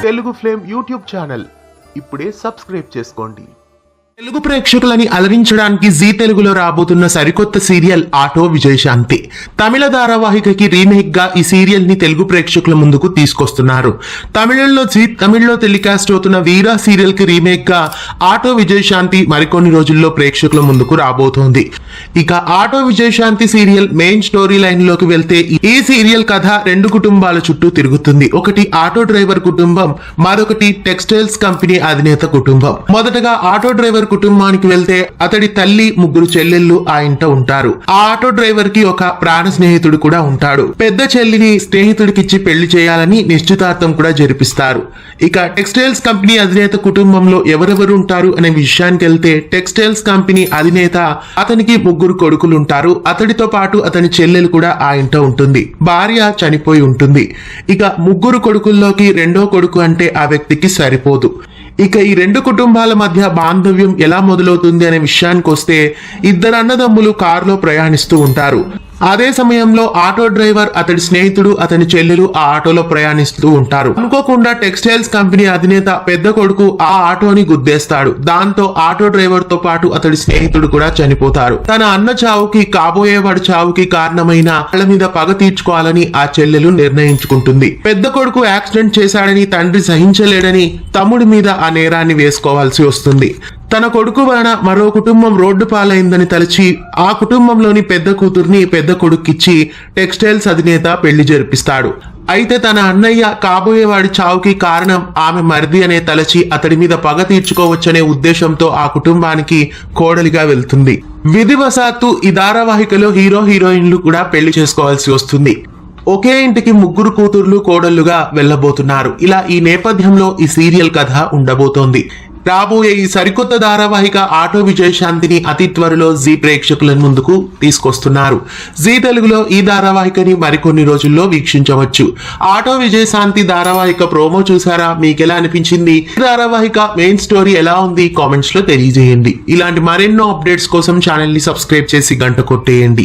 Telugu flame YouTube channel ఇప్పుడే subscribe చేసుకోండి. Telugu ప్రేక్షకులని అలరించడానికి G తెలుగులో రాబోతున్న సరికొత్త సీరియల్ ఆటో విజయశాంతి. తమిళ ధారావాహికకి రీమేక్ గా ఈ సీరియల్ ని తెలుగు ప్రేక్షకుల ముందుకు తీసుకొస్తున్నారు. తమిళ్లో టెలికాస్ట్ అవుతున్న వీరా సీరియల్ కి రీమేక్ గా ఆటో విజయశాంతి మరికొన్ని రోజుల్లో ప్రేక్షకుల ముందుకు రాబోతోంది. ఇక auto Vijayashanti serial main story line లోకి వెళ్తే ఈ సీరియల్ కథ రెండు కుటుంబాల చుట్టూ తిరుగుతుంది. ఒకటి ఆటో డ్రైవర్ కుటుంబం, మరొకటి టెక్స్టైల్స్ కంపెనీ అధినేత కుటుంబం. మొదటగా ఆటో డ్రైవర్ కుటుంబానికి వెళ్తే అతడి తల్లి, ముగ్గురు చెల్లెళ్ళు ఆ ఇంట ఉంటారు. ఆ ఆటో డ్రైవర్ కి ఒక ప్రాణ స్నేహితుడు కూడా ఉంటాడు. పెద్ద చెల్లిని స్నేహితుడికిచ్చి పెళ్లి చేయాలని నిశ్చితార్థం కూడా జరిపిస్తారు. ఇక టెక్స్టైల్స్ కంపెనీ అధినేత కుటుంబంలో ఎవరెవరు ఉంటారు అనే విషయానికి వెళ్తే టెక్స్టైల్స్ కంపెనీ అధినేత అతనికి ముగ్గురు కొడుకులు ఉంటారు. అతడితో పాటు అతని చెల్లెలు కూడా ఆ ఇంట ఉంటుంది. భార్య చనిపోయి ఉంటుంది. ఇక ముగ్గురు కొడుకుల్లోకి రెండో కొడుకు అంటే ఆ వ్యక్తికి సరిపోదు. ఇక ఈ రెండు కుటుంబాల మధ్య బాంధవ్యం ఎలా మొదలవుతుంది అనే విషయానికి వస్తే ఇద్దరు అన్నదమ్ములు కారులో ప్రయాణిస్తూ ఉంటారు. అదే సమయంలో ఆటో డ్రైవర్, అతడి స్నేహితుడు, అతని చెల్లెలు ఆ ఆటోలో ప్రయాణిస్తూ ఉంటారు. అనుకోకుండా టెక్స్టైల్స్ కంపెనీ అధినేత పెద్ద కొడుకు ఆ ఆటోని గుద్దేస్తాడు. దాంతో ఆటో డ్రైవర్ తో పాటు అతడి స్నేహితుడు కూడా చనిపోతారు. తన అన్న చావుకి, కాబోయేవాడి చావుకి కారణమైన వాళ్ళ మీద పగ తీర్చుకోవాలని ఆ చెల్లెలు నిర్ణయించుకుంటుంది. పెద్ద కొడుకు యాక్సిడెంట్ చేశాడని తండ్రి సహించలేడని తమ్ముడి మీద ఆ నేరాన్ని వేసుకోవాల్సి వస్తుంది. తన కొడుకు వలన మరో కుటుంబం రోడ్డు పాలైందని తలచి ఆ కుటుంబంలోని పెద్ద కూతుర్ని పెద్ద కొడుక్కిచ్చి టెక్స్టైల్స్ అధినేత పెళ్లి జరిపిస్తాడు. అయితే తన అన్నయ్య కాబోయేవాడి చావుకి కారణం ఆమె మరిది అనే తలచి అతడి మీద పగ తీర్చుకోవచ్చనే ఉద్దేశంతో ఆ కుటుంబానికి కోడలిగా వెళ్తుంది. విధివశాత్తు ఈ ధారావాహికలో హీరో హీరోయిన్లు కూడా పెళ్లి చేసుకోవాల్సి వస్తుంది. ఒకే ఇంటికి ముగ్గురు కూతుర్లు కోడళ్లుగా వెళ్లబోతున్నారు. ఇలా ఈ నేపథ్యంలో ఈ సీరియల్ కథ ఉండబోతోంది. రాబోయే ఈ సరికొత్త ధారావాహిక ఆటో విజయశాంతిని అతి త్వరలో జీ ప్రేక్షకుల ముందుకు తీసుకొస్తున్నారు. జీ తెలుగులో ఈ ధారావాహికని మరికొన్ని రోజుల్లో వీక్షించవచ్చు. ఆటో విజయశాంతి ధారావాహిక ప్రోమో చూసారా? మీకు ఎలా అనిపించింది? ధారావాహిక మెయిన్ స్టోరీ ఎలా ఉంది? కామెంట్స్ లో తెలియజేయండి. ఇలాంటి మరెన్నో అప్డేట్స్ కోసం ఛానల్ ని సబ్స్క్రైబ్ చేసి గంట కొట్టేయండి.